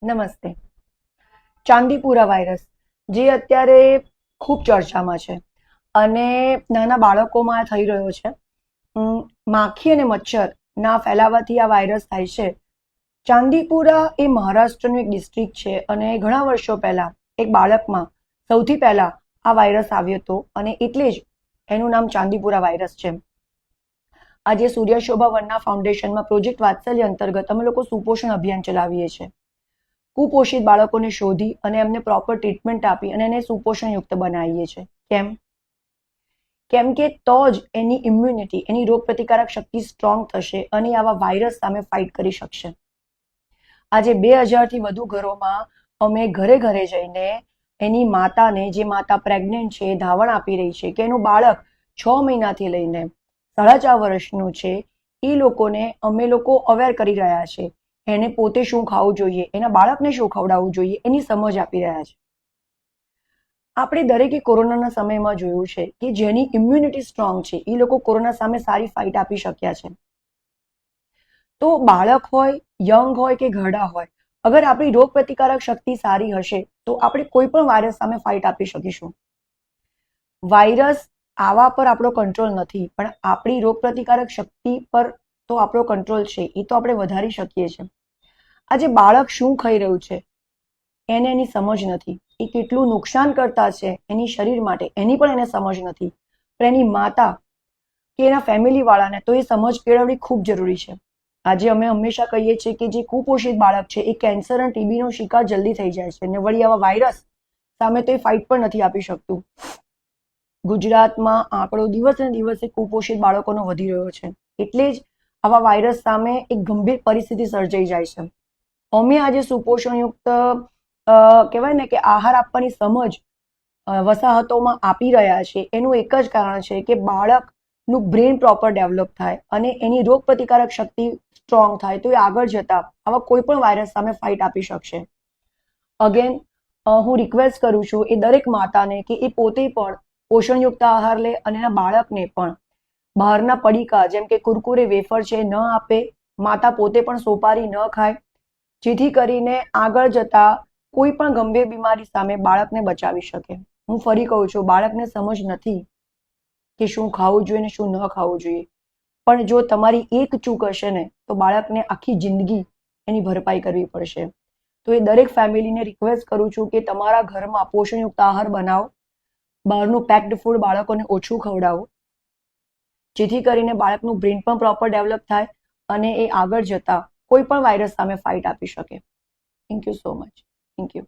નમસ્તે. ચાંદીપુરા વાયરસ જે અત્યારે ખૂબ ચર્ચામાં છે અને નાના બાળકોમાં થઈ રહ્યો છે. માખી અને મચ્છરના ફેલાવાથી આ વાયરસ થાય છે. ચાંદીપુરા એ મહારાષ્ટ્રનું એક ડિસ્ટ્રિક્ટ છે અને ઘણા વર્ષો પહેલા એક બાળકમાં સૌથી પહેલા આ વાયરસ આવ્યો હતો અને એટલે જ એનું નામ ચાંદીપુરા વાયરસ છે. આજે સૂર્યશોભા વનના ફાઉન્ડેશનમાં પ્રોજેક્ટ વાત્સલ્ય અંતર્ગત અમે લોકો સુપોષણ અભિયાન ચલાવીએ છીએ. કુપોષિત બાળકોને શોધી અને એમને પ્રોપર ટ્રીટમેન્ટ આપી અને એને સુપોષણયુક્ત બનાવીએ છીએ. કેમ કે તો જ એની ઇમ્યુનિટી, એની રોગ પ્રતિકારક શક્તિ સ્ટ્રોંગ થશે અને આવા વાયરસ સામે ફાઇટ કરી શકશે. આજે 2000થી વધુ ઘરોમાં અમે ઘરે ઘરે જઈને એની માતાને, જે માતા પ્રેગ્નેન્ટ છે, ધાવણ આપી રહી છે કે એનું બાળક 6 મહિનાથી લઈને 4.5 વર્ષનું છે, એ લોકોને અમે લોકો અવેર કરી રહ્યા છે. એને પોતે શું ખાવું જોઈએ, એના બાળકને શું ખવડાવવું જોઈએ, એની સમજ આપી રહ્યા છે. આપણે દરેકે કોરોનાના સમયમાં જોયું છે કે જેની ઇમ્યુનિટી સ્ટ્રોંગ છે એ લોકો કોરોના સામે સારી ફાઇટ આપી શક્યા છે. તો બાળક હોય, યંગ હોય કે ઘરડા હોય, અગર આપણી રોગ પ્રતિકારક શક્તિ સારી હશે તો આપણે કોઈ પણ વાયરસ સામે ફાઇટ આપી શકીશું. વાયરસ આવા પર આપણો કંટ્રોલ નથી, પણ આપણી રોગ પ્રતિકારક શક્તિ પર તો આપણો કંટ્રોલ છે, એ તો આપણે વધારી શકીએ છીએ. આજે બાળક શું ખાઈ રહ્યું છે એને એની સમજ નથી, એ કેટલું નુકસાન કરતા છે એની શરીર માટે એની પણ એને સમજ નથી, પણ એની માતા કે એના ફેમિલી વાળાને તો એ સમજ કેળવવી ખૂબ જરૂરી છે. આજે અમે હંમેશા કહીએ છીએ કે જે કુપોષિત બાળક છે એ કેન્સર અને ટીબીનો શિકાર જલ્દી થઈ જાય છે અને વળી આવા વાયરસ સામે તો એ ફાઇટ પણ નથી આપી શકતું. ગુજરાતમાં આંકડો દિવસે ને દિવસે કુપોષિત બાળકોનો વધી રહ્યો છે, એટલે જ આવા વાયરસ સામે એક ગંભીર પરિસ્થિતિ સર્જાઈ જાય છે. અમે આજે સુપોષણયુક્ત કહેવાય ને કે આહાર આપવાની સમજ વસાહતોમાં આપી રહ્યા છે. એનું એક જ કારણ છે કે બાળકનું બ્રેન પ્રોપર ડેવલપ થાય અને એની રોગ પ્રતિકારક શક્તિ સ્ટ્રોંગ થાય તો એ આગળ જતા આવા કોઈ પણ વાયરસ સામે ફાઇટ આપી શકશે. અગેન હું રિક્વેસ્ટ કરું છું એ દરેક માતાને કે એ પોતે પણ પોષણયુક્ત આહાર લે અને એના બાળકને પણ બહારના પડીકા જેમ કે કુરકુરે, વેફર છે ન આપે. માતા પોતે પણ સોપારી ન ખાય, જેથી કરીને આગળ જતા કોઈ પણ ગંભીર બીમારી સામે બાળકને બચાવી શકે. હું ફરી કહું છું, બાળકને સમજ નથી કે શું ખાવું જોઈએ ને શું ન ખાવું જોઈએ, પણ જો તમારી એક ચૂક હશે ને તો બાળકને આખી જિંદગી એની ભરપાઈ કરવી પડશે. તો એ દરેક ફેમિલીને રિક્વેસ્ટ કરું છું કે તમારા ઘરમાં પોષણયુક્ત આહાર બનાવો, બહારનું પેક્ડ ફૂડ બાળકોને ઓછું ખવડાવો, જેથી કરીને બાળકનું બ્રેન પણ પ્રોપર ડેવલપ થાય અને એ આગળ જતા કોઈ પણ વાયરસ સામે ફાઇટ આપી શકે. Thank you so much. Thank you.